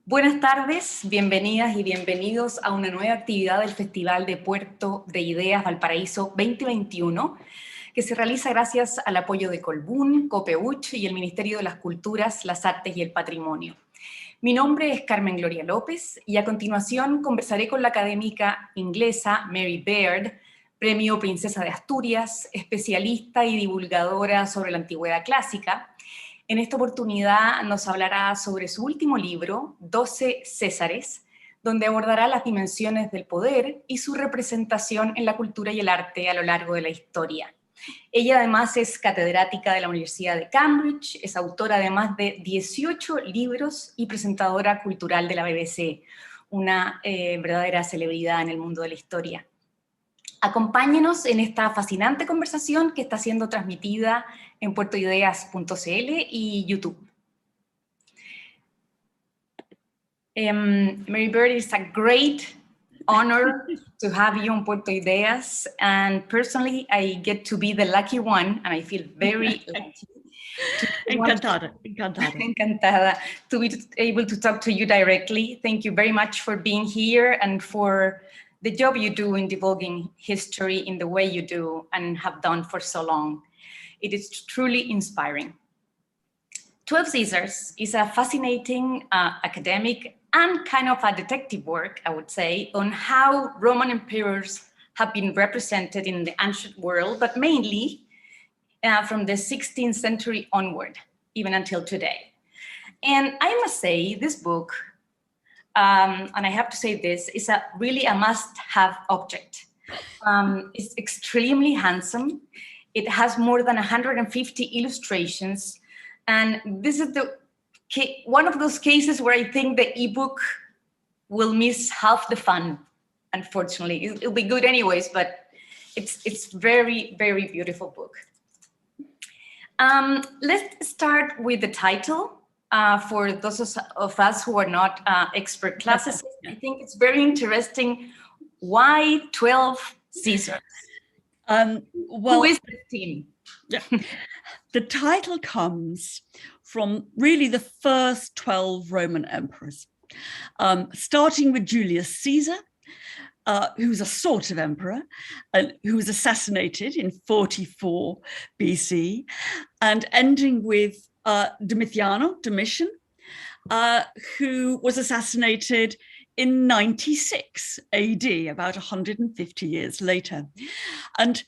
Buenas tardes, bienvenidas y bienvenidos a una nueva actividad del Festival de Puerto de Ideas Valparaíso 2021, que se realiza gracias al apoyo de Colbún, Copeuch y el Ministerio de las Culturas, las Artes y el Patrimonio. Mi nombre es Carmen Gloria López y a continuación conversaré con la académica inglesa Mary Beard, Premio Princesa de Asturias, especialista y divulgadora sobre la antigüedad clásica. En esta oportunidad nos hablará sobre su último libro, Doce Césares, donde abordará las dimensiones del poder y su representación en la cultura y el arte a lo largo de la historia. Ella además es catedrática de la Universidad de Cambridge, es autora de más de 18 libros y presentadora cultural de la BBC, una verdadera celebridad en el mundo de la historia. Acompáñenos en esta fascinante conversación que está siendo transmitida en puertoideas.cl y YouTube. Mary Bird, it's a great honor to have you on Puerto Ideas, and personally I get to be the lucky one, and I feel very lucky. Encantada. Encantada to be able to talk to you directly. Thank you very much for being here and for the job you do in divulging history in the way you do and have done for so long. It is truly inspiring. 12 Caesars is a fascinating academic and kind of a detective work, I would say, on how Roman emperors have been represented in the ancient world, but mainly from the 16th century onward, even until today. And I must say, this book, and I have to say this, is really a must-have object. It's extremely handsome. It has more than 150 illustrations. And this is one of those cases where I think the ebook will miss half the fun, unfortunately. It'll be good anyways, but it's very, very beautiful book. Let's start with the title. For those of us who are not expert classicists, I think it's very interesting. Why 12 Caesars? Who is this team? Yeah. The title comes from really the first 12 Roman emperors, starting with Julius Caesar, who was a sort of emperor, who was assassinated in 44 BC, and ending with Domician, who was assassinated in 96 AD, about 150 years later. And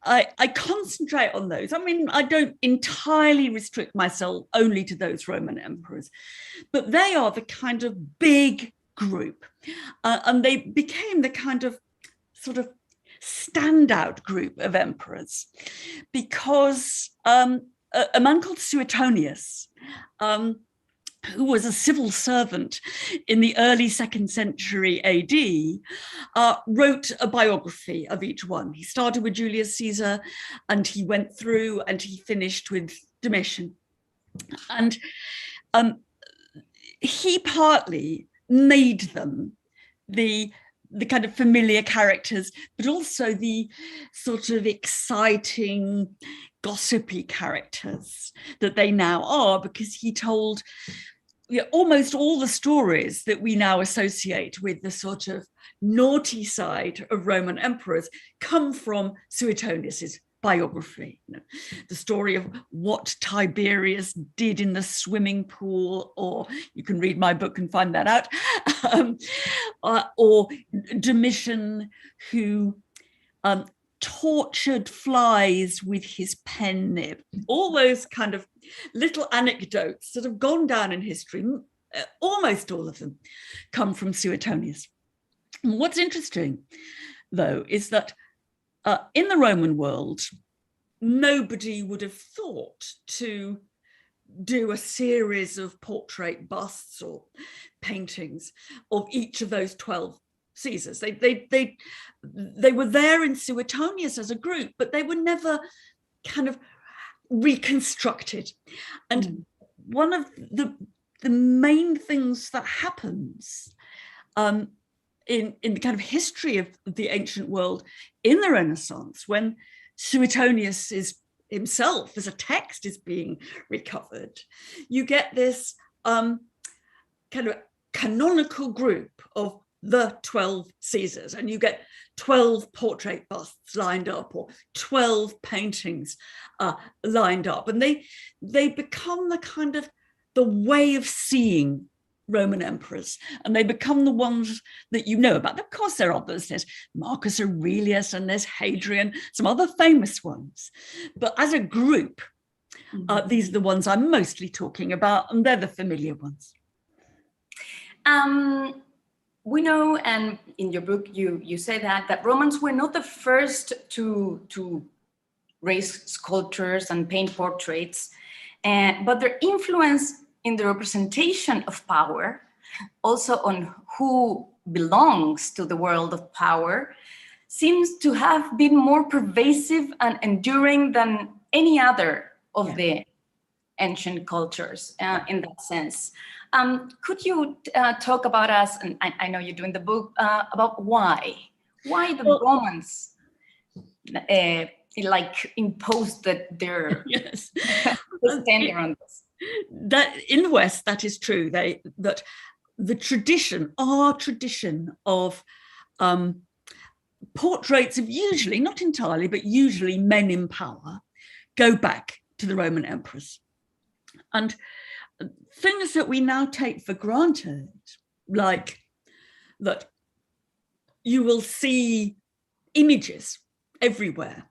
I concentrate on those. I mean, I don't entirely restrict myself only to those Roman emperors, but they are the kind of big group. And they became the kind of sort of standout group of emperors because a man called Suetonius, who was a civil servant in the early 2nd century AD, wrote a biography of each one. He started with Julius Caesar and he went through and he finished with Domitian. And he partly made them the kind of familiar characters, but also the sort of exciting, gossipy characters that they now are, because he told almost all the stories that we now associate with the sort of naughty side of Roman emperors come from Suetonius's biography. The story of what Tiberius did in the swimming pool, or you can read my book and find that out, or Domitian, who tortured flies with his pen nib. All those kind of little anecdotes that have gone down in history, almost all of them come from Suetonius. And what's interesting, though, is that in the Roman world, nobody would have thought to do a series of portrait busts or paintings of each of those 12 Caesars. They were there in Suetonius as a group, but they were never kind of reconstructed. And one of the main things that happens in the kind of history of the ancient world in the Renaissance, when Suetonius is himself as a text is being recovered, you get this kind of canonical group of the 12 Caesars, and you get 12 portrait busts lined up or 12 paintings lined up, and they become the kind of the way of seeing Roman emperors, and they become the ones that you know about. Of course, there are others. There's Marcus Aurelius and there's Hadrian, some other famous ones. But as a group, these are the ones I'm mostly talking about, and they're the familiar ones. We know, and in your book, you say that Romans were not the first to raise sculptures and paint portraits, but their influence in the representation of power, also on who belongs to the world of power, seems to have been more pervasive and enduring than any other of the ancient cultures in that sense. Could you talk about us, and I know you're doing the book, about why the Romans imposed their standard on this? That in the West, that is true. That the tradition, our tradition of portraits of usually, not entirely, but usually men in power, go back to the Roman emperors. And things that we now take for granted, like that you will see images everywhere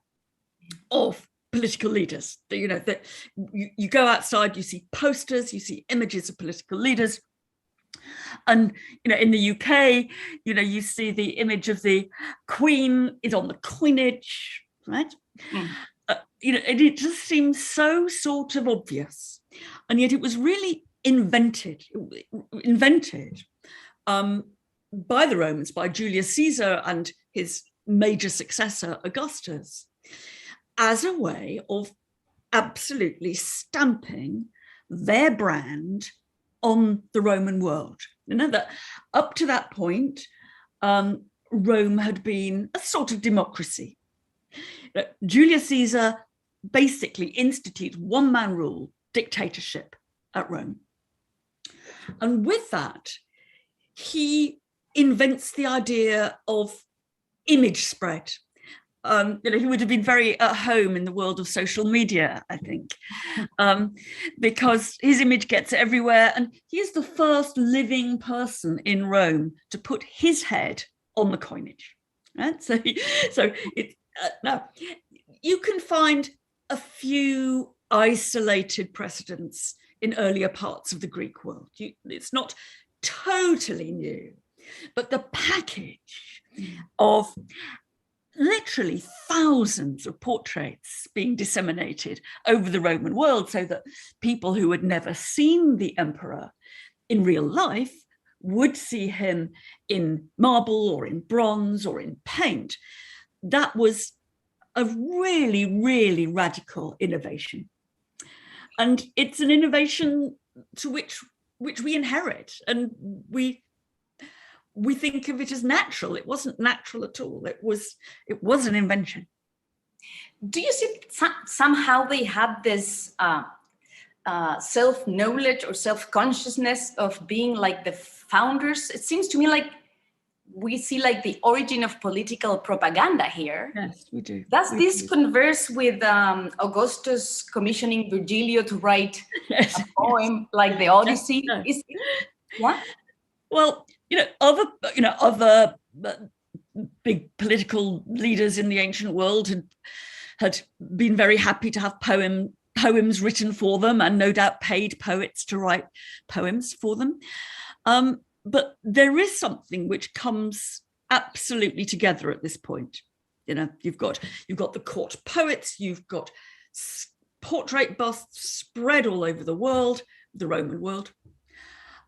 of political leaders. You know, that you go outside, you see posters, you see images of political leaders. And, you know, in the UK, you know, you see the image of the Queen is on the coinage, right? You know, and it just seems so sort of obvious. And yet it was really invented by the Romans, by Julius Caesar and his major successor, Augustus, as a way of absolutely stamping their brand on the Roman world. You know, that up to that point, Rome had been a sort of democracy. Julius Caesar basically institutes one-man rule, dictatorship at Rome. And with that, he invents the idea of image spread. You know, he would have been very at home in the world of social media, I think, because his image gets everywhere. And he is the first living person in Rome to put his head on the coinage. Right? So it's now you can find a few isolated precedents in earlier parts of the Greek world. It's not totally new, but the package of literally thousands of portraits being disseminated over the Roman world so that people who had never seen the emperor in real life would see him in marble or in bronze or in paint. That was a really, really radical innovation. And it's an innovation to which we inherit, and we think of it as natural. It wasn't natural at all. It was an invention. Do you see somehow they had this self-knowledge or self-consciousness of being like the founders? It seems to me like we see like the origin of political propaganda here. Yes, we do. Does this converse with Augustus commissioning Virgilio to write a poem like the Odyssey? No. Is it? What? Well, other big political leaders in the ancient world had been very happy to have poems written for them, and no doubt paid poets to write poems for them. But there is something which comes absolutely together at this point. You know, you've got the court poets, you've got portrait busts spread all over the world, the Roman world.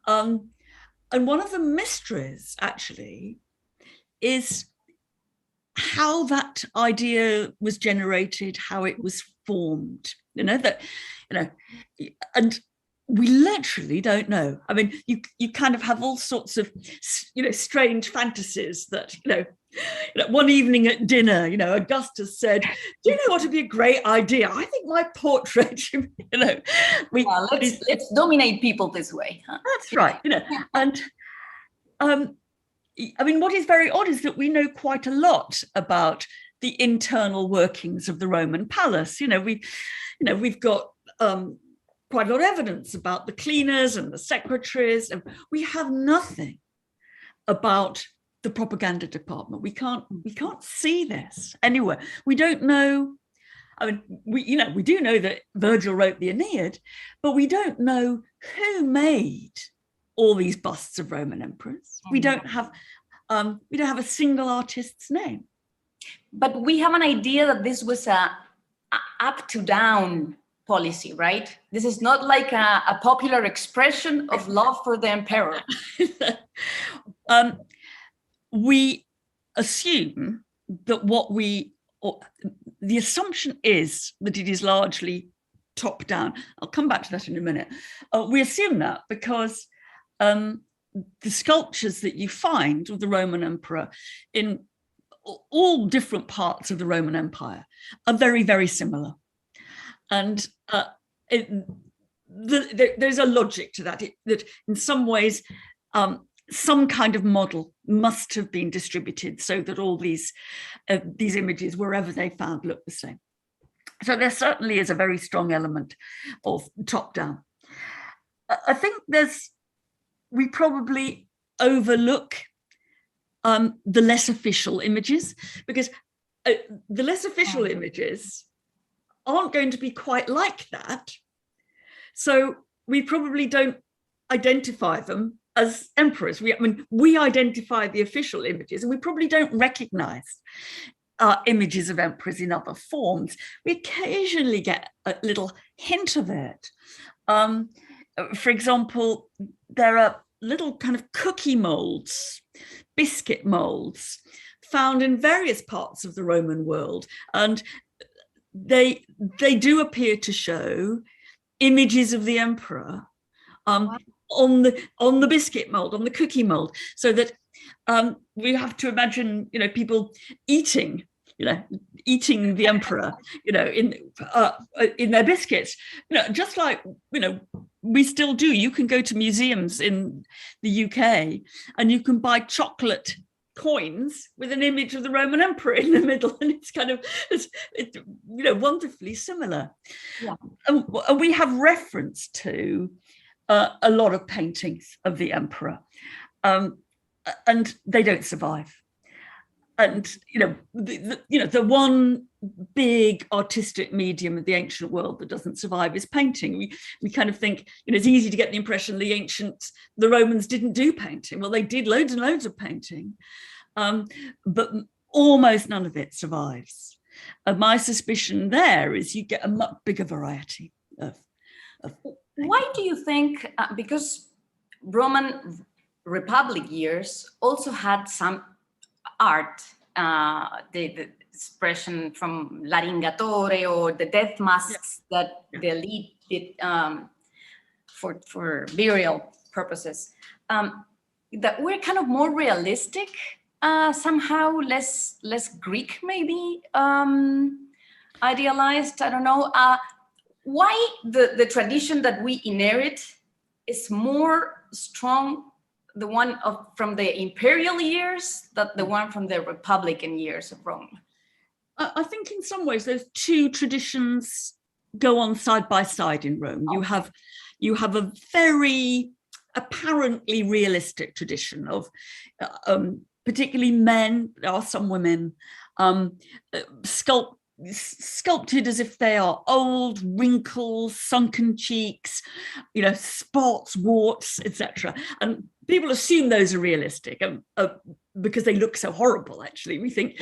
And one of the mysteries, actually, is how that idea was generated, how it was formed. And we literally don't know. I mean, you kind of have all sorts of, strange fantasies that, One evening at dinner, Augustus said, "Do you know what would be a great idea? I think my portrait, let's dominate people this way." Huh? That's right, and what is very odd is that we know quite a lot about the internal workings of the Roman palace. We've got quite a lot of evidence about the cleaners and the secretaries, and we have nothing about the propaganda department. We can't see this anywhere. We don't know. We do know that Virgil wrote the Aeneid, but we don't know who made all these busts of Roman emperors. We don't have a single artist's name. But we have an idea that this was a up to down policy, right? This is not like a popular expression of love for the emperor. We assume that the assumption is that it is largely top down. I'll come back to that in a minute. We assume that because the sculptures that you find of the Roman emperor in all different parts of the Roman Empire are very, very similar. And there's a logic to that, that in some ways, some kind of model must have been distributed so that all these images, wherever they found, look the same. So there certainly is a very strong element of top down. I think we probably overlook the less official images, because the less official images aren't going to be quite like that. So we probably don't identify them as emperors. We identify the official images, and we probably don't recognize images of emperors in other forms. We occasionally get a little hint of it. For example, there are little kind of cookie molds, biscuit molds, found in various parts of the Roman world, and they do appear to show images of the emperor on the biscuit mold, on the cookie mold, so that we have to imagine, people eating the emperor, in their biscuits, just like, we still do. You can go to museums in the UK and you can buy chocolate coins with an image of the Roman emperor in the middle, and it's wonderfully similar. Yeah. And we have reference to a lot of paintings of the emperor, and they don't survive. And the one big artistic medium of the ancient world that doesn't survive is painting. We kind of think, it's easy to get the impression the Romans didn't do painting. Well, they did loads and loads of painting, but almost none of it survives. And my suspicion there is you get a much bigger variety of Why do you think, because Roman Republic years also had some art, the expression from L'Aringatore or the death masks that the elite did for burial purposes, that were kind of more realistic, somehow less Greek, maybe, idealized. I don't know. Why the tradition that we inherit is more strong, the one from the imperial years, than the one from the Republican years of Rome? I think in some ways those two traditions go on side by side in Rome. Okay. You have a very apparently realistic tradition of particularly men, there are some women, sculpted as if they are old, wrinkles, sunken cheeks, spots, warts, etc. And people assume those are realistic because they look so horrible. Actually, we think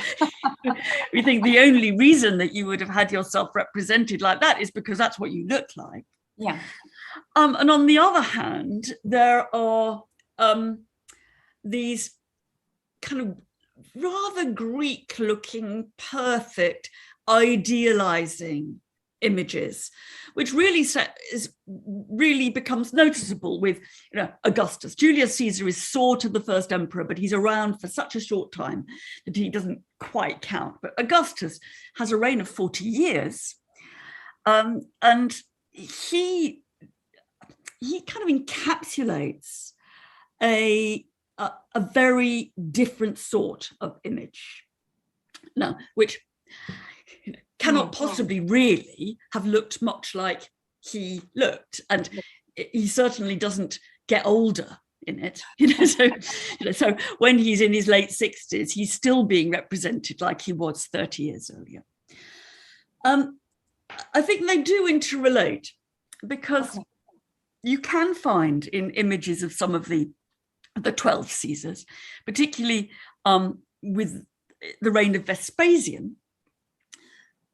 the only reason that you would have had yourself represented like that is because that's what you look like. Yeah. And on the other hand, there are these kind of rather Greek-looking, perfect, idealizing images, which really becomes noticeable with, Augustus. Julius Caesar is sort of the first emperor, but he's around for such a short time that he doesn't quite count. But Augustus has a reign of 40 years, and he kind of encapsulates a very different sort of image, now, which cannot possibly really have looked much like he looked, and he certainly doesn't get older in it. So when he's in his late 60s, he's still being represented like he was 30 years earlier. I think they do interrelate, because you can find in images of some of the 12 Caesars, particularly with the reign of Vespasian,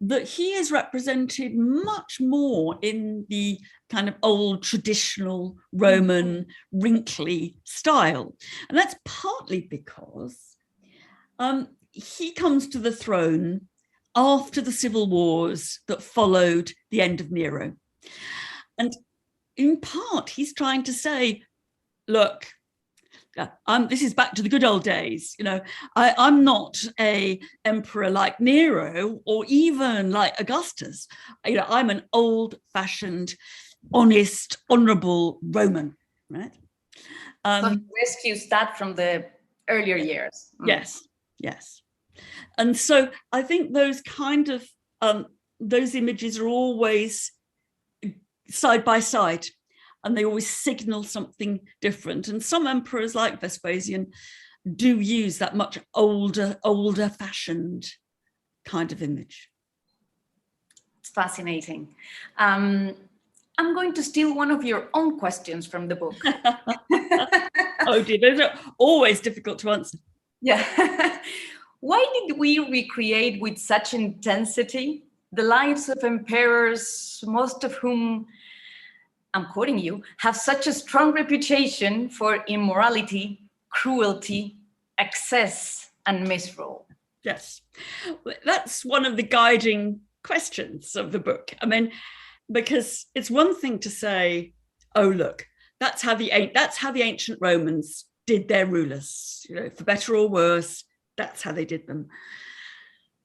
that he is represented much more in the kind of old traditional Roman wrinkly style. And that's partly because he comes to the throne after the civil wars that followed the end of Nero. And in part, he's trying to say, look, this is back to the good old days. I'm not an emperor like Nero or even like Augustus. I'm an old-fashioned, honest, honourable Roman, right? So he rescues that from the earlier years. Yes. And so I think those kind of those images are always side by side, and they always signal something different. And some emperors like Vespasian do use that much older fashioned kind of image. It's fascinating. I'm going to steal one of your own questions from the book. Oh dear, those are always difficult to answer. Yeah. Why did we recreate with such intensity the lives of emperors, most of whom, I'm quoting you, have such a strong reputation for immorality, cruelty, excess, and misrule? Yes, that's one of the guiding questions of the book. I mean, because it's one thing to say, oh, look, that's how the ancient Romans did their rulers, for better or worse, that's how they did them.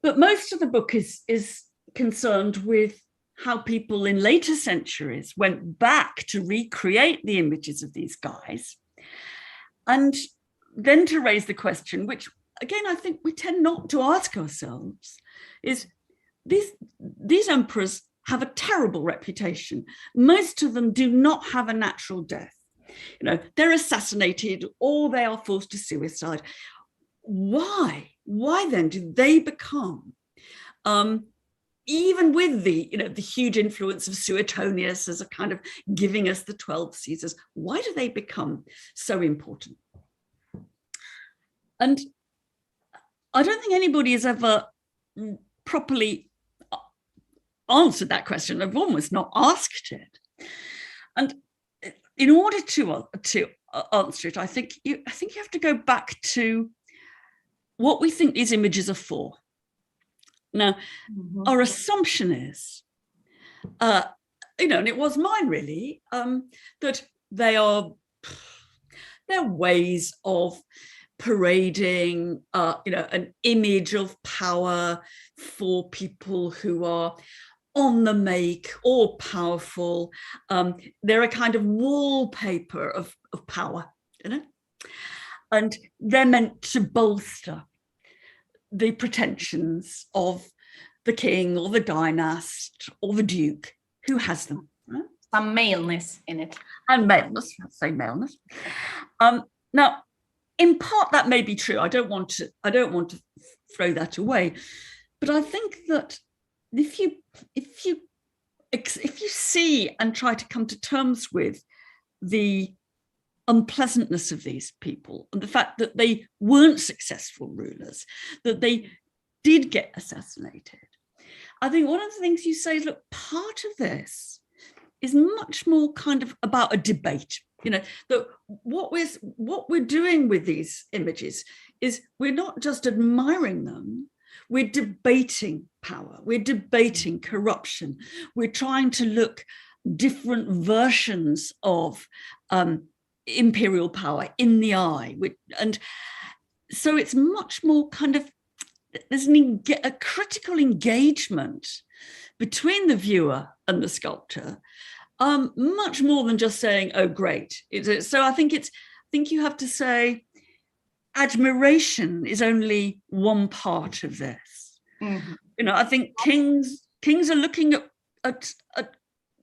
But most of the book is concerned with how people in later centuries went back to recreate the images of these guys, and then to raise the question, which again I think we tend not to ask ourselves, is these emperors have a terrible reputation. Most of them do not have a natural death. They're assassinated or they are forced to suicide. Why then do they become, even with the huge influence of Suetonius as a kind of giving us the 12 Caesars, why do they become so important? And I don't think anybody has ever properly answered that question. I've almost not asked it. And in order to answer it, I think you have to go back to what we think these images are for. Now, our assumption is, and it was mine really, that they're ways of parading, an image of power for people who are on the make or powerful. They're a kind of wallpaper of power, and they're meant to bolster the pretensions of the king or the dynast or the duke who has them. Right? Some maleness in it. And maleness, let's say maleness. Now, in part that may be true. I don't want to throw that away, but I think that if you see and try to come to terms with the unpleasantness of these people and the fact that they weren't successful rulers, that they did get assassinated, I think one of the things you say is, look, part of this is much more kind of about a debate. That what we're doing with these images is we're not just admiring them, We're debating power. We're debating corruption. We're trying to look different versions of imperial power in the eye. And so it's much more kind of, there's a critical engagement between the viewer and the sculptor, much more than just saying, oh, great. So I think you have to say admiration is only one part of this. Mm-hmm. You know, I think kings are looking at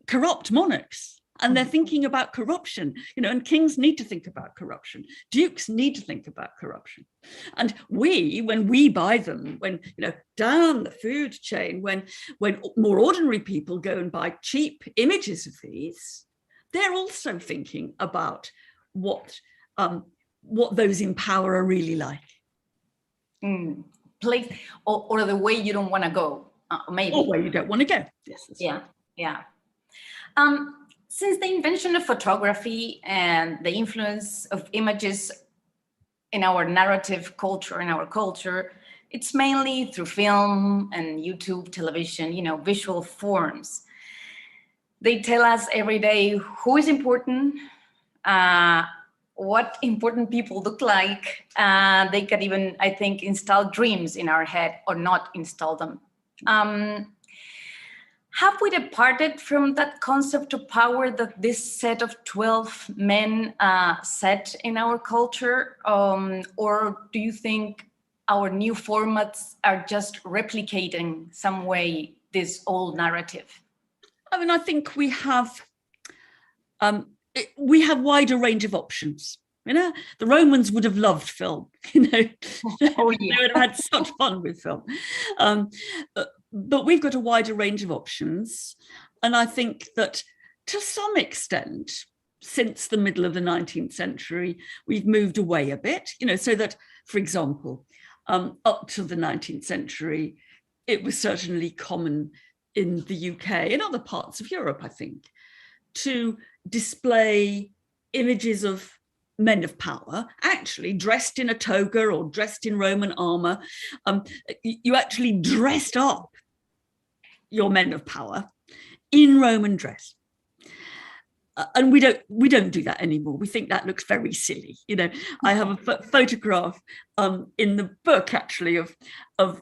corrupt monarchs, and they're thinking about corruption, you know, and kings need to think about corruption. Dukes need to think about corruption. And when we buy them, when, you know, down the food chain, when more ordinary people go and buy cheap images of these, they're also thinking about what those in power are really like. Place or the way you don't want to go, maybe. Or where you don't want to go. Yes. Yeah, right. Since the invention of photography and the influence of images in our narrative culture, it's mainly through film and YouTube, television, you know, visual forms. They tell us every day who is important, what important people look like. They can even, I think, install dreams in our head or not install them. Have we departed from that concept of power that this set of 12 men set in our culture? Or do you think our new formats are just replicating some way this old narrative? I mean, I think we have wider range of options. You know, the Romans would have loved film. You know, oh, yeah. They would have had such fun with film. But we've got a wider range of options. And I think that to some extent, since the middle of the 19th century, we've moved away a bit, you know, so that, for example, up to the 19th century, it was certainly common in the UK and other parts of Europe, I think, to display images of men of power, actually dressed in a toga or dressed in Roman armor. You actually dressed up your men of power in Roman dress. And we don't do that anymore. We think that looks very silly. You know, I have a photograph in the book, actually, of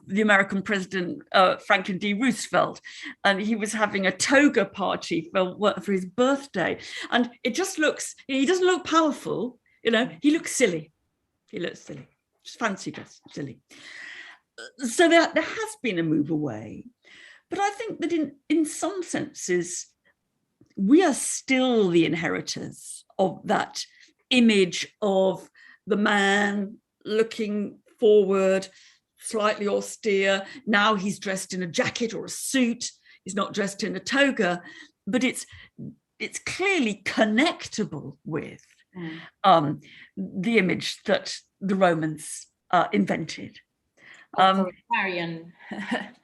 the American president, Franklin D. Roosevelt, and he was having a toga party for his birthday. And it just looks, he doesn't look powerful, you know, he looks silly. He looks silly, just fancy dress, silly. So there has been a move away. But I think that in some senses, we are still the inheritors of that image of the man looking forward, slightly austere. Now he's dressed in a jacket or a suit. He's not dressed in a toga, but it's clearly connectable with the image that the Romans invented. Authoritarian.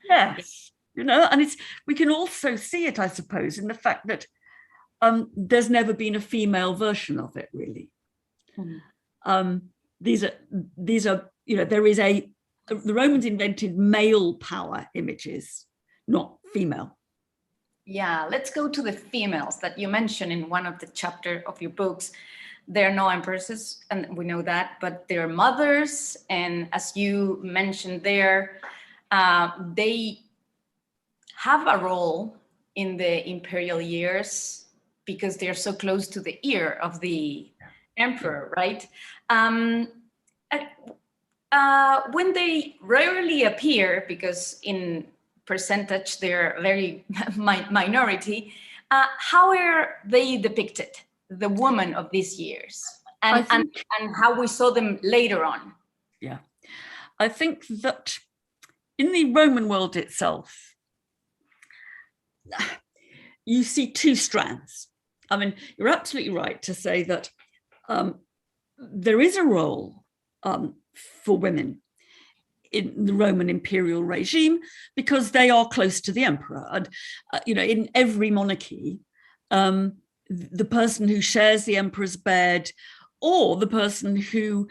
Yes. You know, and we can also see it, I suppose, in the fact that there's never been a female version of it, really. These are, you know, the Romans invented male power images, not female. Yeah, let's go to the females that you mentioned in one of the chapters of your books. They're no empresses, and we know that, but they're mothers, and as you mentioned there, they have a role in the imperial years because they're so close to the ear of the emperor, right? When they rarely appear, because in percentage they're very minority, how are they depicted, the women of these years, and how we saw them later on? Yeah, I think that in the Roman world itself, you see two strands. I mean, you're absolutely right to say that there is a role for women in the Roman imperial regime because they are close to the emperor. And, you know, in every monarchy, the person who shares the emperor's bed or the person who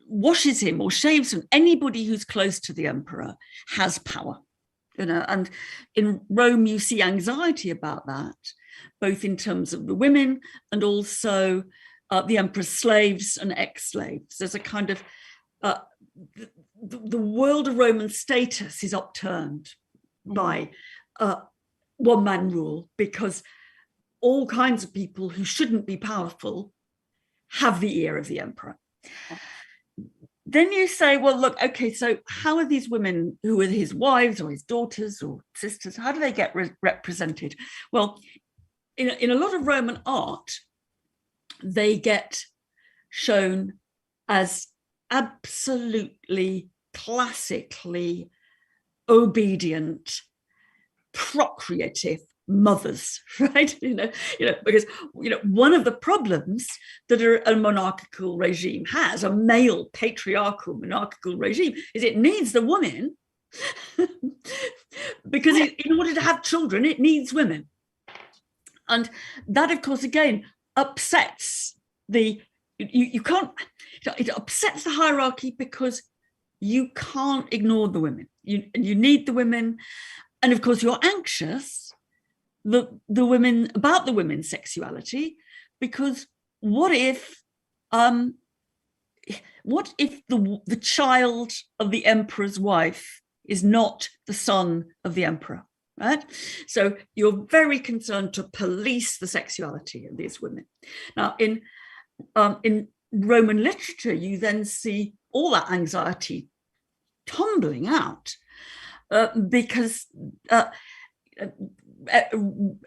washes him or shaves him, anybody who's close to the emperor has power. And in Rome, you see anxiety about that, both in terms of the women and also the emperor's slaves and ex-slaves. There's a kind of, the world of Roman status is upturned by one-man rule, because all kinds of people who shouldn't be powerful have the ear of the emperor. Then you say, well, look, okay, so how are these women who are his wives or his daughters or sisters, how do they get represented? Well, in a lot of Roman art, they get shown as absolutely classically obedient, procreative mothers, right? Because one of the problems that a monarchical regime has, a male patriarchal monarchical regime, is it needs the woman because in order to have children, it needs women. And that, of course, again, upsets you can't, it upsets the hierarchy, because you can't ignore the women. You need the women. And of course, you're anxious about the women's sexuality, because what if the child of the emperor's wife is not the son of the emperor, right? So you're very concerned to police the sexuality of these women. Now, in Roman literature, you then see all that anxiety tumbling out because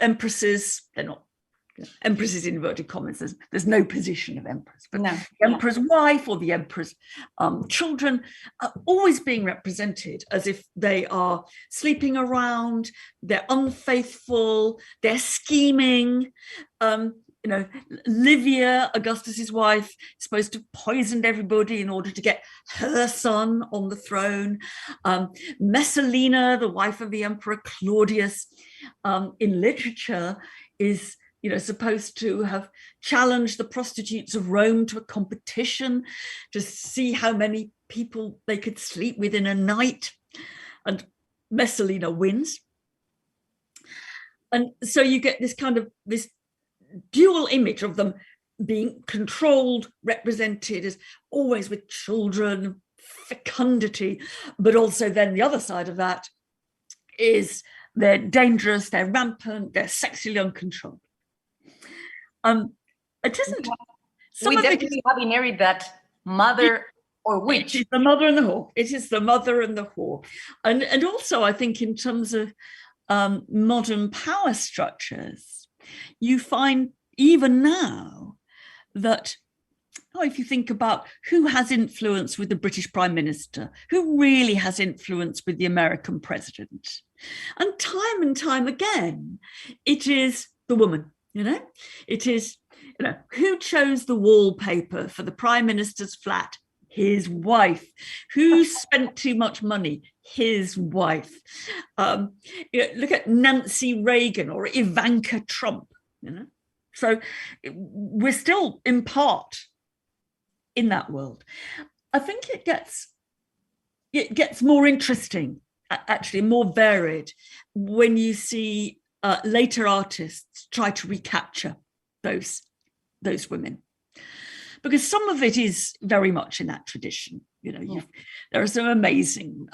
empresses, they're not empresses in inverted commas, there's no position of empress, but the emperor's wife or the emperor's children are always being represented as if they are sleeping around, they're unfaithful, they're scheming. Livia, Augustus's wife, is supposed to have poisoned everybody in order to get her son on the throne. Messalina, the wife of the emperor Claudius, in literature is supposed to have challenged the prostitutes of Rome to a competition to see how many people they could sleep with in a night, and Messalina wins. And so you get this kind of this dual image of them being controlled, represented as always with children, fecundity, but also then the other side of that is they're dangerous, they're rampant, they're sexually uncontrolled. It isn't. We definitely have inherited that mother or witch. It is the mother and the whore. It is the mother and the whore. And also, I think in terms of modern power structures, you find even now that, if you think about who has influence with the British Prime Minister, who really has influence with the American president, and time again, it is the woman, it is, who chose the wallpaper for the Prime Minister's flat? His wife. Who spent too much money? His wife. Look at Nancy Reagan or Ivanka Trump. So we're still in part in that world. I think it gets more interesting, actually more varied, when you see later artists try to recapture those women, because some of it is very much in that tradition. There are some amazing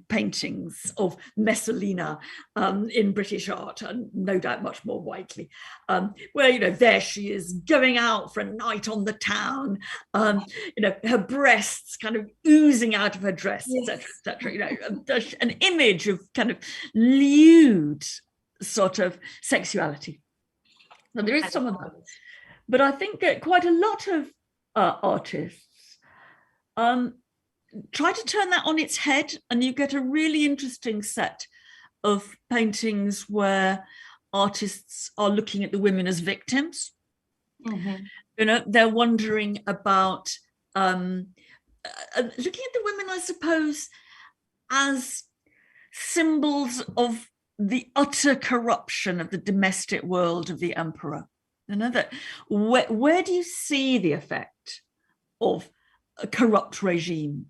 paintings of Messalina in British art, and no doubt much more widely, where there she is going out for a night on the town, her breasts kind of oozing out of her dress, etc., an image of kind of lewd sort of sexuality. So there is some of that, but I think that quite a lot of artists try to turn that on its head, and you get a really interesting set of paintings where artists are looking at the women as victims. They're wondering about looking at the women, I suppose, as symbols of the utter corruption of the domestic world of the emperor. That where do you see the effect of a corrupt regime.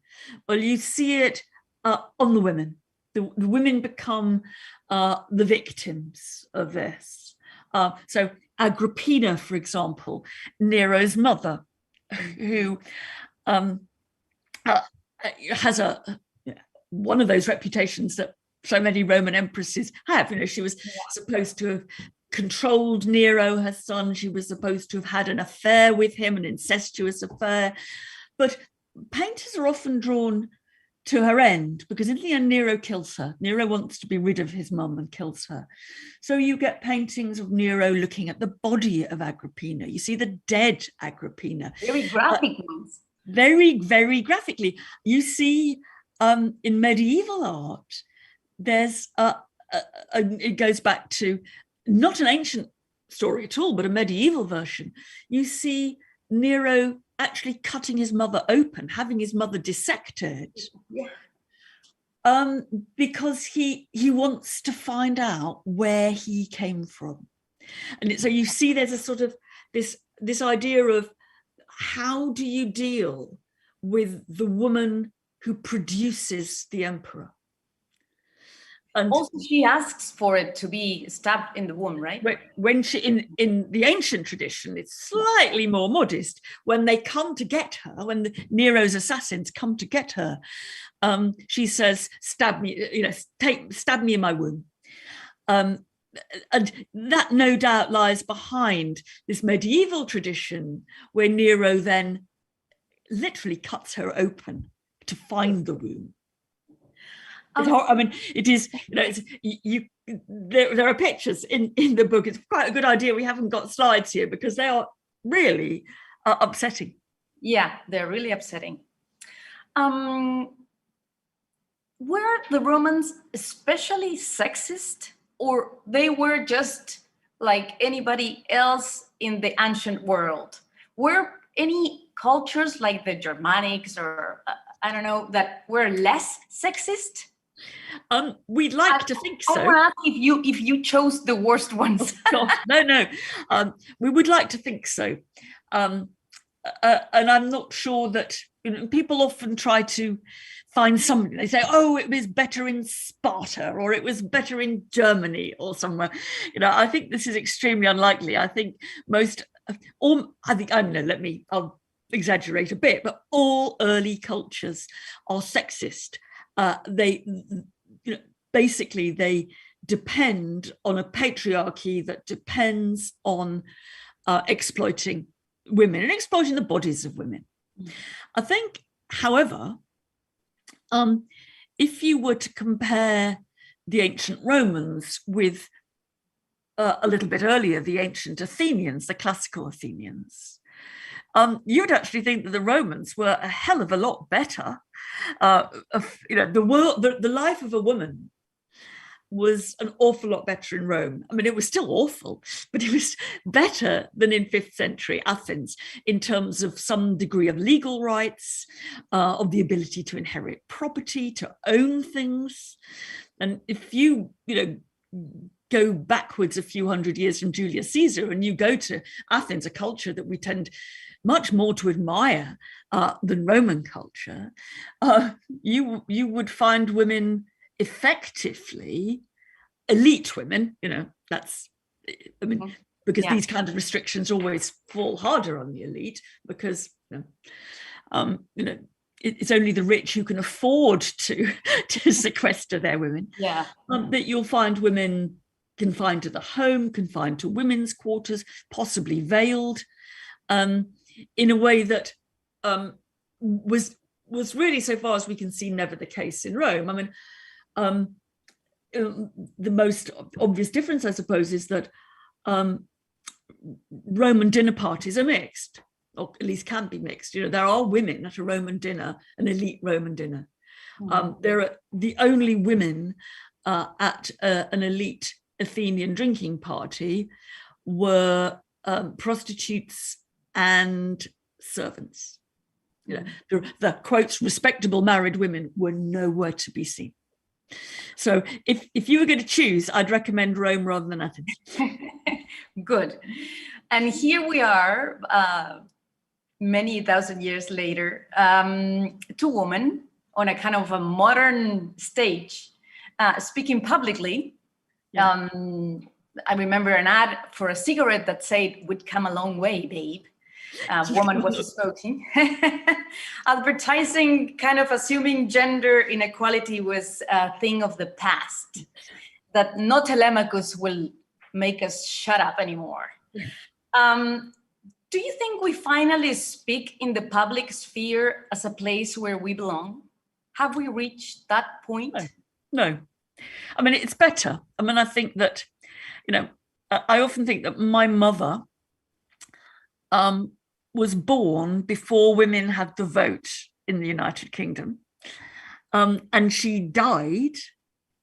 Well, you see it on the women. The women become the victims of this. So Agrippina, for example, Nero's mother, who has one of those reputations that so many Roman empresses have. She was supposed to have controlled Nero, her son. She was supposed to have had an affair with him, an incestuous affair. But painters are often drawn to her end, because in the end Nero kills her. Nero wants to be rid of his mum and kills her. So you get paintings of Nero looking at the body of Agrippina. You see the dead Agrippina. Very graphic ones. Very, very graphically. You see in medieval art, there's it goes back to not an ancient story at all, but a medieval version. You see Nero actually cutting his mother open, having his mother dissected, because he wants to find out where he came from. And so you see there's a sort of this idea of, how do you deal with the woman who produces the emperor? And also, she asks for it to be stabbed in the womb, right? When she, in the ancient tradition, it's slightly more modest. When they come to get her, when Nero's assassins come to get her, she says, "Stab me, stab me in my womb." And that no doubt lies behind this medieval tradition where Nero then literally cuts her open to find the womb. I mean, it is, there are pictures in the book. It's quite a good idea we haven't got slides here, because they are really upsetting. Yeah, they're really upsetting. Were the Romans especially sexist, or they were just like anybody else in the ancient world? Were any cultures like the Germanics or I don't know, that were less sexist? We'd like to think so. I want to ask if you chose the worst ones. Oh, God, no. We would like to think so, and I'm not sure that people often try to find something. They say, "Oh, it was better in Sparta, or it was better in Germany, or somewhere." I think this is extremely unlikely. I think I'll exaggerate a bit, but all early cultures are sexist. Basically they depend on a patriarchy that depends on exploiting women and exploiting the bodies of women. I think, however, if you were to compare the ancient Romans with a little bit earlier, the ancient Athenians, the classical Athenians, you'd actually think that the Romans were a hell of a lot better. The life of a woman was an awful lot better in Rome. I mean, it was still awful, but it was better than in 5th century Athens in terms of some degree of legal rights, of the ability to inherit property, to own things. And if you go backwards a few hundred years from Julius Caesar and you go to Athens, a culture that we tend much more to admire than Roman culture, you would find women effectively elite women. Because these kind of restrictions always fall harder on the elite, because it's only the rich who can afford to sequester their women. That you'll find women confined to the home, confined to women's quarters, possibly veiled, in a way that was really, so far as we can see, never the case in Rome. I mean, the most obvious difference, I suppose, is that Roman dinner parties are mixed, or at least can be mixed. There are women at a Roman dinner, an elite Roman dinner. There are the only women at an elite Athenian drinking party were prostitutes and servants. The quotes respectable married women were nowhere to be seen. So if you were going to choose, I'd recommend Rome rather than Athens. Good. And here we are many thousand years later, two women on a kind of a modern stage, speaking publicly. Yeah. I remember an ad for a cigarette that said, "Would come a long way, babe." Woman was smoking. Advertising, kind of assuming gender inequality was a thing of the past, that no Telemachus will make us shut up anymore. Do you think we finally speak in the public sphere as a place where we belong? Have we reached that point? No. I mean, it's better. I mean, I think that, you know, I often think that my mother was born before women had the vote in the United Kingdom. And she died.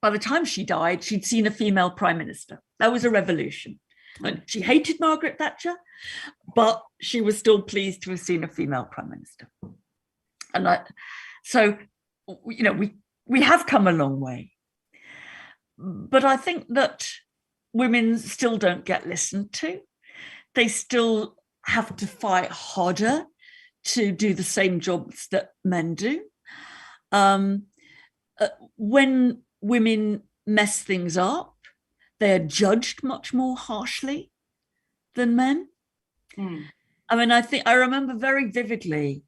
By the time she died, she'd seen a female prime minister. That was a revolution. And she hated Margaret Thatcher, but she was still pleased to have seen a female prime minister. And so, you know, we have come a long way. But I think that women still don't get listened to. They still have to fight harder to do the same jobs that men do. When women mess things up, they are judged much more harshly than men. I mean, I remember very vividly,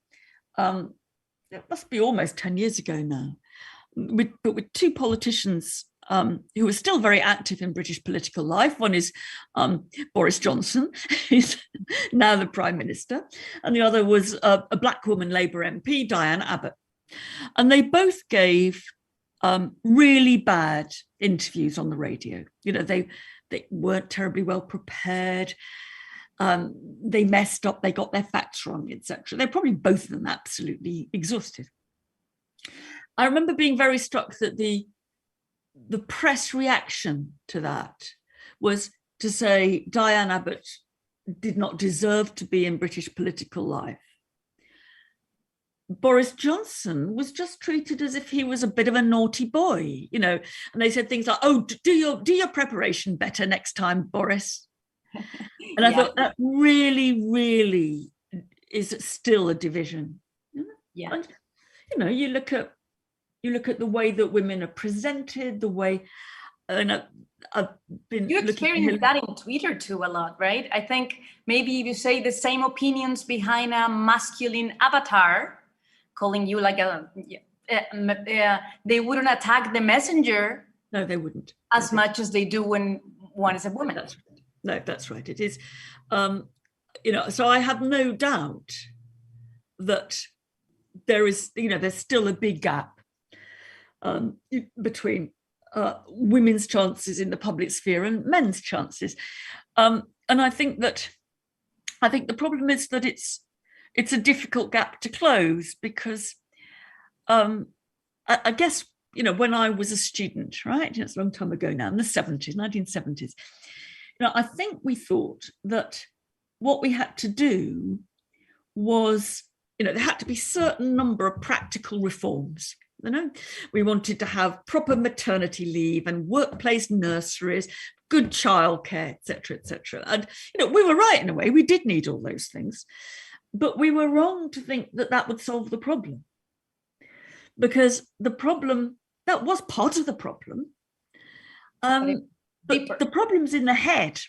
it must be almost 10 years ago now, but with two politicians who are still very active in British political life. One is Boris Johnson, who's now the Prime Minister, and the other was a black woman Labour MP, Diane Abbott. And they both gave really bad interviews on the radio. You know, they weren't terribly well prepared. They messed up, they got their facts wrong, etc. They're probably both of them absolutely exhausted. I remember being very struck that the press reaction to that was to say Diane Abbott did not deserve to be in British political life. Boris Johnson was just treated as if he was a bit of a naughty boy, you know, and they said things like, "Oh, do your preparation better next time, Boris." And I thought that really, really is still a division. Yeah. And, you know, you look at the way that women are presented, the way, and I've been. You experience that in Twitter too a lot, right? I think maybe if you say the same opinions behind a masculine avatar, calling you like they wouldn't attack the messenger. No, they wouldn't. As much as they do when one is a woman. That's right. No, that's right. It is, you know, so I have no doubt that there is, you know, there's still a big gap between women's chances in the public sphere and men's chances. And I think the problem is that it's a difficult gap to close because I guess, you know, when I was a student, right, it's a long time ago now, in the 1970s, you know, I think we thought that what we had to do was, you know, there had to be a certain number of practical reforms. You know, we wanted to have proper maternity leave and workplace nurseries, good childcare, etc., etc. And, you know, we were right in a way. We did need all those things. But we were wrong to think that that would solve the problem. Because the problem, that was part of the problem. But the problem's in the head,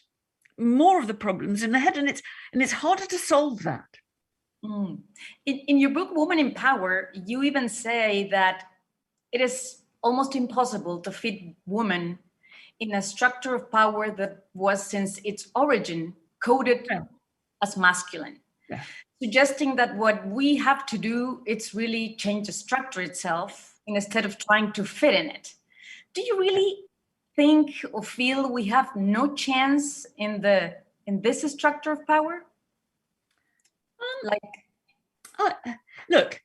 more of the problems in the head, and it's harder to solve that. In your book, Woman in Power, you even say that it is almost impossible to fit woman in a structure of power that was, since its origin, coded as masculine. Yeah. Suggesting that what we have to do is really change the structure itself instead of trying to fit in it. Do you really think or feel we have no chance in this structure of power? Look,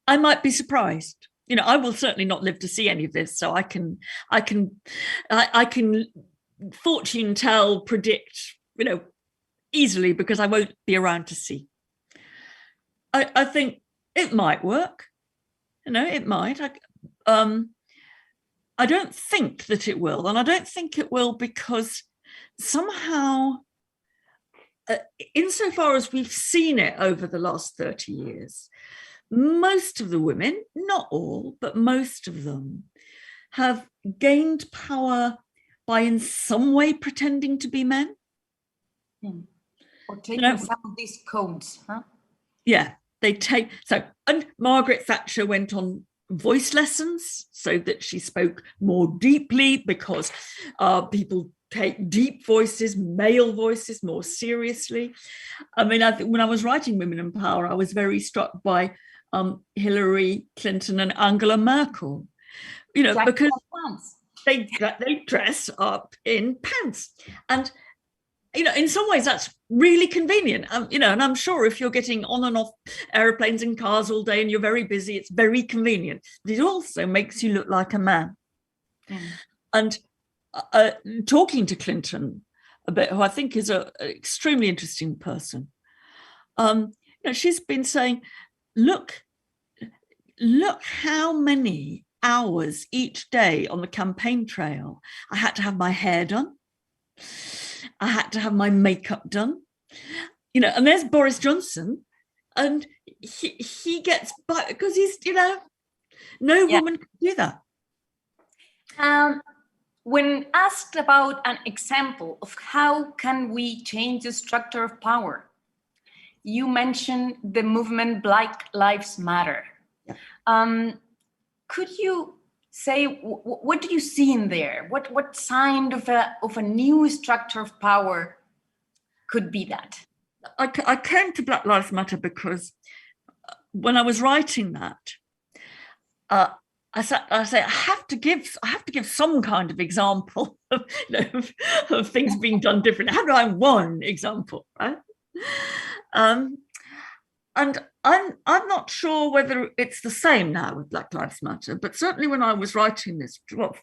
I might be surprised. You know, I will certainly not live to see any of this, so I can fortune tell, predict, you know, easily because I won't be around to see. I think it might work. You know, it might. I don't think that it will, and I don't think it will because somehow insofar as we've seen it over the last 30 years, most of the women, not all, but most of them, have gained power by in some way pretending to be men. Or taking some of these codes, huh? Yeah, they take, so, and Margaret Thatcher went on voice lessons so that she spoke more deeply, because people take deep voices, male voices, more seriously. I mean, I think when I was writing Women in Power, I was very struck by Hillary Clinton and Angela Merkel, you know, because they dress up in pants. And, you know, in some ways that's really convenient, you know, and I'm sure if you're getting on and off airplanes and cars all day and you're very busy, it's very convenient. But it also makes you look like a man. And talking to Clinton a bit, who I think is an extremely interesting person, you know, she's been saying, look how many hours each day on the campaign trail I had to have my hair done, I had to have my makeup done, you know, and there's Boris Johnson, and he gets by because he's, you know, no woman can do that. When asked about an example of how can we change the structure of power, you mentioned the movement Black Lives Matter. Could you say, what do you see in there? What sign of a new structure of power could be that? I came to Black Lives Matter because when I was writing that, I said I have to give some kind of example of, you know, of things being done differently. How do I have one example, right? And I'm not sure whether it's the same now with Black Lives Matter, but certainly when I was writing this, well,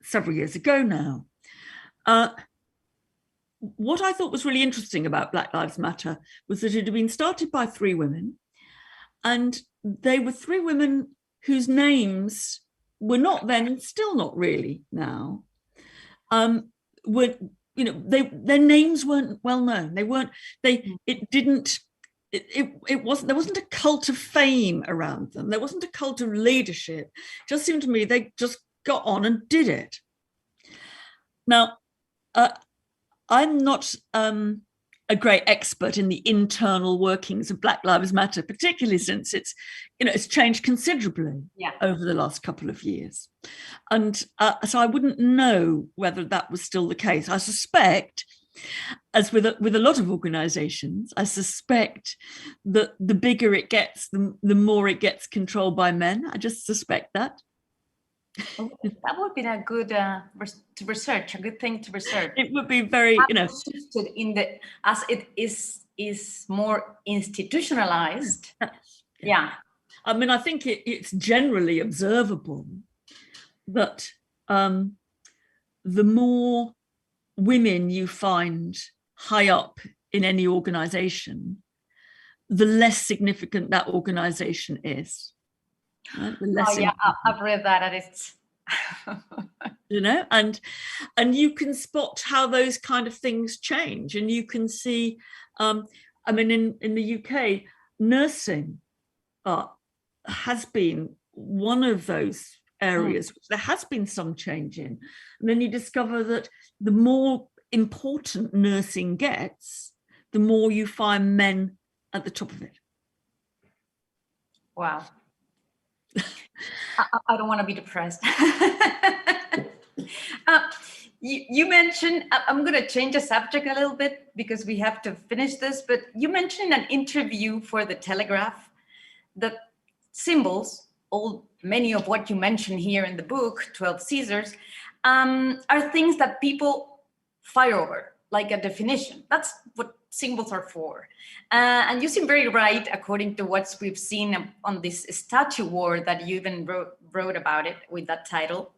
several years ago now, what I thought was really interesting about Black Lives Matter was that it had been started by 3 women, and they were 3 women whose names were not then, and still not really now, were, you know, their names weren't well known. They weren't, it wasn't, there wasn't a cult of fame around them. There wasn't a cult of leadership. It just seemed to me they just got on and did it. Now, I'm not a great expert in the internal workings of Black Lives Matter, particularly since it's, you know, it's changed considerably over the last couple of years. And so I wouldn't know whether that was still the case. I suspect, as with a lot of organizations, I suspect that the bigger it gets, the more it gets controlled by men. I just suspect that. Oh, that would be a good to research, a good thing to research. It would be very, you know, shifted in the, as it is more institutionalized. Yeah. I mean, I think it's generally observable that the more women you find high up in any organization, the less significant that organization is. Right? I've read that, and it's you know, and you can spot how those kind of things change, and you can see, I mean, in the UK, nursing has been one of those areas which there has been some change in, and then you discover that the more important nursing gets, the more you find men at the top of it. Wow. I don't want to be depressed. You mentioned, I'm going to change the subject a little bit because we have to finish this, but you mentioned in an interview for The Telegraph that symbols, many of what you mentioned here in the book, 12 Caesars, are things that people fight over, like a definition. That's what symbols are for. And you seem very right, according to what we've seen on this statue war that you even wrote about it with that title.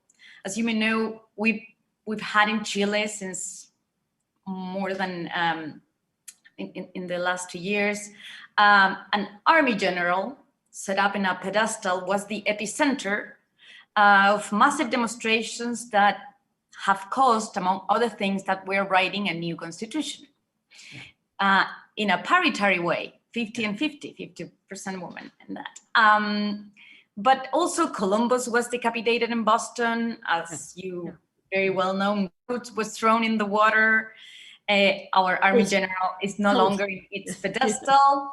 As you may know, we've had in Chile since more than in the last 2 years, an army general set up in a pedestal was the epicenter of massive demonstrations that have caused, among other things, that we're writing a new constitution. in a parity way, 50 and 50, 50% women and that. But also Columbus was decapitated in Boston, as you very well know, was thrown in the water. Our army general is no longer in its pedestal.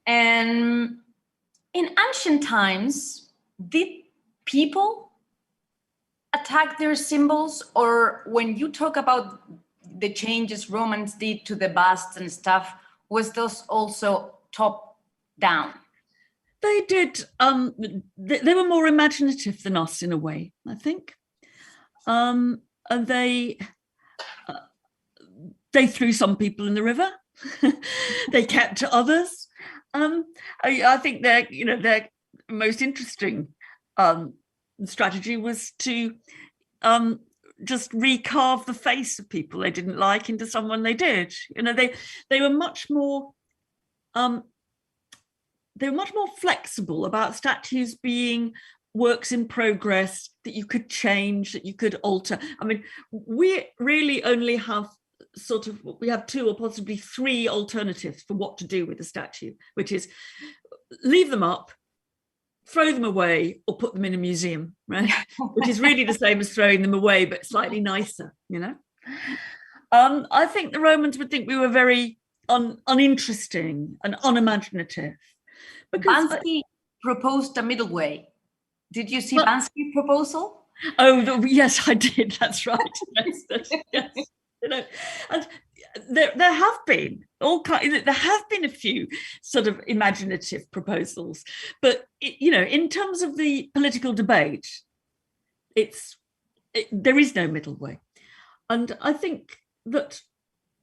And in ancient times, did people attack their symbols? Or when you talk about the changes Romans did to the busts and stuff, was those also top down? They did. They were more imaginative than us in a way, I think. And they threw some people in the river. They kept others. I think their most interesting strategy was to just recarve the face of people they didn't like into someone they did. They were much more flexible about statues being works in progress that you could change, that you could alter. I mean, we really only have we have 2 or possibly 3 alternatives for what to do with a statue, which is leave them up, throw them away, or put them in a museum, right? Which is really the same as throwing them away, but slightly nicer, I think the Romans would think we were very uninteresting and unimaginative. Because Banksy proposed a middle way. Did you see Bansky's proposal? Oh, yes, I did. That's right. Yes. And there have been a few sort of imaginative proposals, but in terms of the political debate, there is no middle way. And I think that,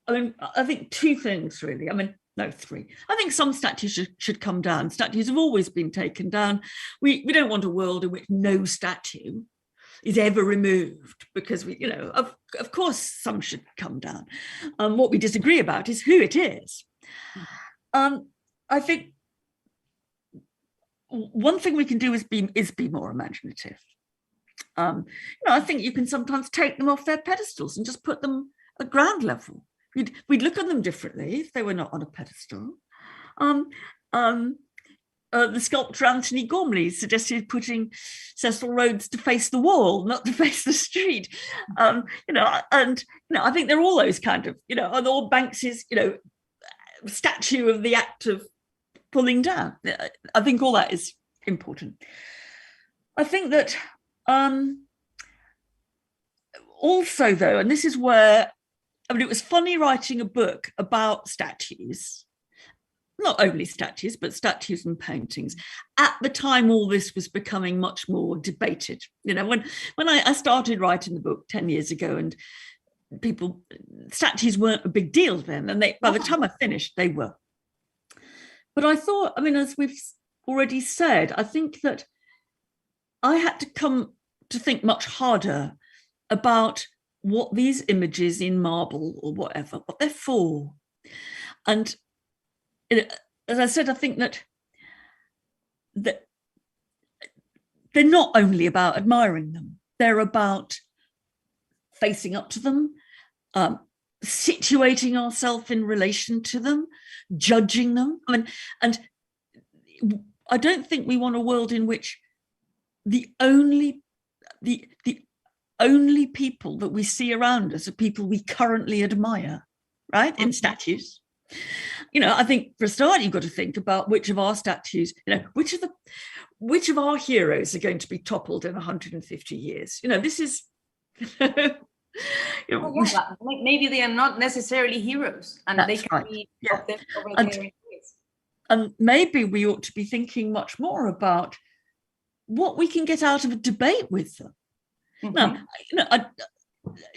I think 2 things really. No, 3. I think some statues should come down. Statues have always been taken down. We don't want a world in which no statue is ever removed, because of course some should come down. What we disagree about is who it is. I think one thing we can do is be more imaginative. I think you can sometimes take them off their pedestals and just put them at ground level. We'd look at them differently if they were not on a pedestal. The sculptor Anthony Gormley suggested putting Cecil Rhodes to face the wall, not to face the street. I think they're all those kind of, and all Banksy's, statue of the act of pulling down. I think all that is important. I think that also, though, and this is where, it was funny writing a book about statues, not only statues, but statues and paintings. At the time, all this was becoming much more debated. When I started writing the book 10 years ago, and statues weren't a big deal then, and by the time I finished, they were. But I thought, as we've already said, I think that I had to come to think much harder about what these images in marble or whatever, what they're for. And as I said, I think that they're not only about admiring them, they're about facing up to them, situating ourselves in relation to them, judging them. And I don't think we want a world in which the only people that we see around us are people we currently admire, right? In statues. I think for a start, you've got to think about which of our statues, which of our heroes are going to be toppled in 150 years. This is maybe they are not necessarily heroes, and they can be over there. And maybe we ought to be thinking much more about what we can get out of a debate with them. Now,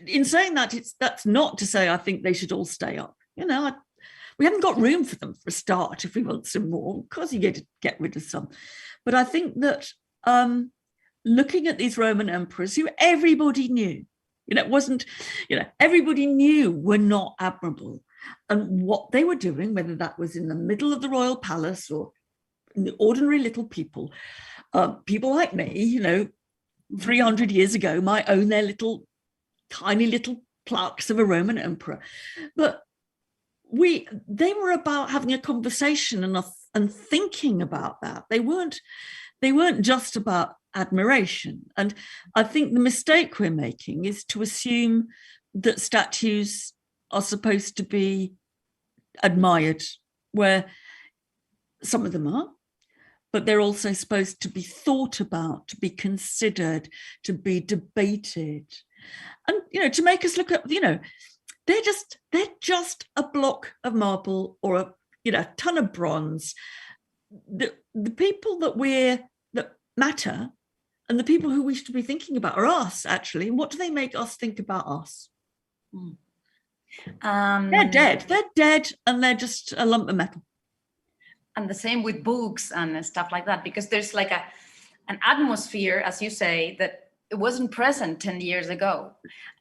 in saying that, that's not to say I think they should all stay up. We haven't got room for them for a start. If we want some more, of course you get rid of some. But I think that looking at these Roman emperors, who everybody knew, everybody knew were not admirable, and what they were doing, whether that was in the middle of the royal palace or in the ordinary little people like me, 300 years ago might own their tiny little plaques of a Roman emperor. But they were about having a conversation and thinking about that. They weren't just about admiration. And I think the mistake we're making is to assume that statues are supposed to be admired, where some of them are, but they're also supposed to be thought about, to be considered, to be debated, and to make us look at, they're just a block of marble or a ton of bronze. The people that matter and the people who we should be thinking about are us, actually. And what do they make us think about us? They're dead and they're just a lump of metal. And the same with books and stuff like that, because there's like an atmosphere, as you say, that it wasn't present 10 years ago.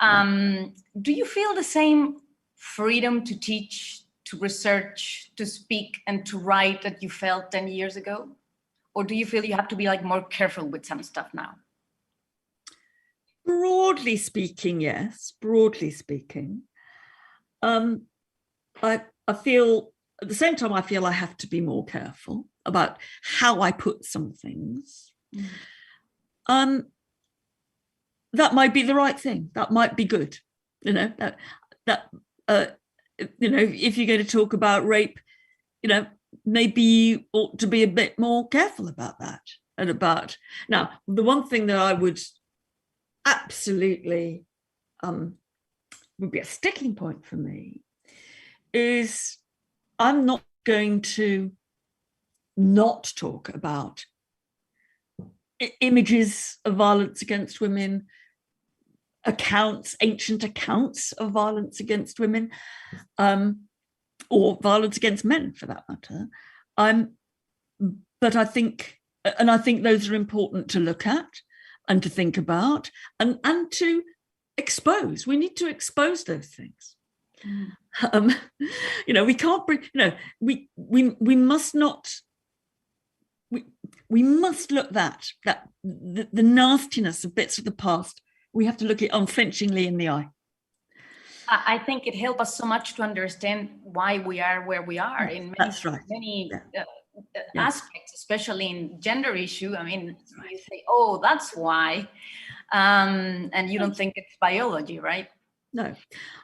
Do you feel the same freedom to teach, to research, to speak, and to write that you felt 10 years ago? Or do you feel you have to be like more careful with some stuff now? Broadly speaking, yes. Broadly speaking. I feel, at the same time, I feel I have to be more careful about how I put some things. That might be the right thing. That might be good. If you're going to talk about rape, maybe you ought to be a bit more careful about that. And about, now, the one thing that I would absolutely would be a sticking point for me is I'm not going to not talk about images of violence against women, ancient accounts of violence against women, or violence against men for that matter. But I think those are important to look at and to think about and to expose. We need to expose those things. We can't bring, we must not, we must look that the nastiness of bits of the past, we have to look it unflinchingly in the eye. I think it helps us so much to understand why we are where we are in many aspects, especially in gender issue. I mean, you say, oh, that's why. And you don't think it's biology, right? No.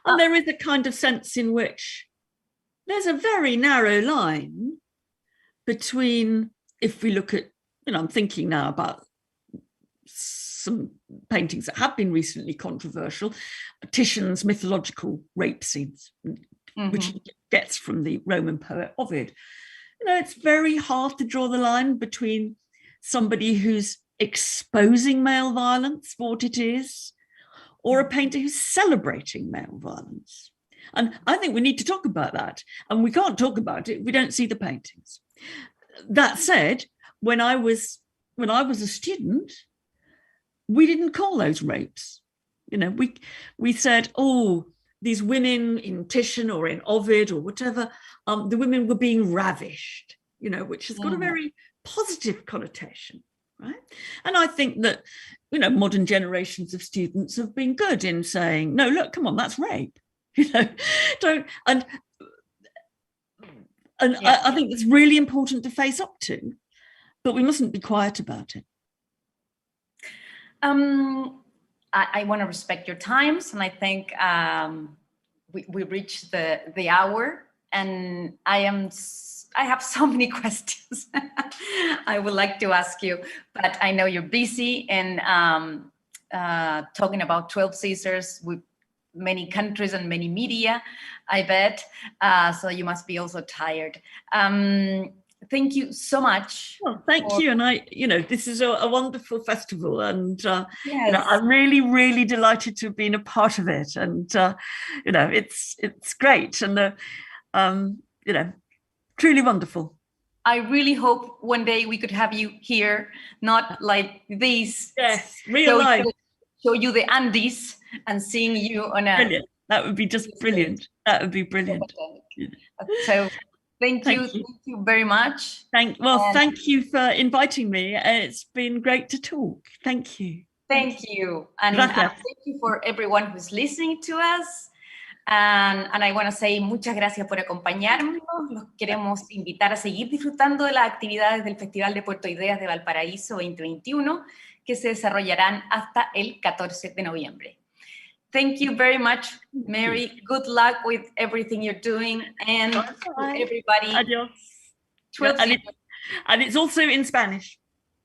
And there is a kind of sense in which there's a very narrow line between, if we look at, I'm thinking now about some paintings that have been recently controversial, Titian's mythological rape scenes, which he gets from the Roman poet Ovid. It's very hard to draw the line between somebody who's exposing male violence for what it is, or a painter who's celebrating male violence. And I think we need to talk about that. And we can't talk about it if we don't see the paintings. That said, when I was a student, we didn't call those rapes. We said, oh, these women in Titian or in Ovid or whatever, the women were being ravished, which has got a very positive connotation, right? And I think that, modern generations of students have been good in saying, no, look, come on, that's rape. Don't, and I think it's really important to face up to, but we mustn't be quiet about it. I want to respect your times, and I think we reached the hour, and I have so many questions I would like to ask you, but I know you're busy and talking about 12 Caesars with many countries and many media, I bet. So you must be also tired. Thank you so much. Well, thank you. And this is a wonderful festival, and I'm really, really delighted to have been a part of it. And it's great, and truly wonderful. I really hope one day we could have you here, not like this. Yes, real life. Show you the Andes and seeing you on a. Brilliant. That would be just brilliant. That would be brilliant. So. Thank you very much. Thank you for inviting me. It's been great to talk. Thank you. Thank you. And thank you for everyone who's listening to us. And I want to say muchas gracias por acompañarnos. Los queremos invitar a seguir disfrutando de las actividades del Festival de Puerto Ideas de Valparaíso 2021, que se desarrollarán hasta el 14 de noviembre. Thank you very much, Mary. Good luck with everything you're doing, and everybody. Adios. And it's also in Spanish.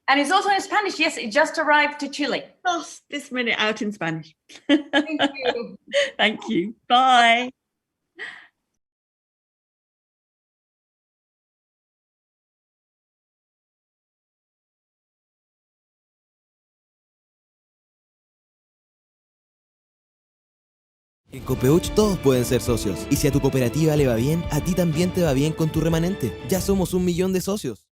And it's also in Spanish. Yes, it just arrived to Chile. Just this minute out in Spanish. Thank you. Thank you. Bye. En Copeuch todos pueden ser socios. Y si a tu cooperativa le va bien, a ti también te va bien con tu remanente. Ya somos 1 millón de socios.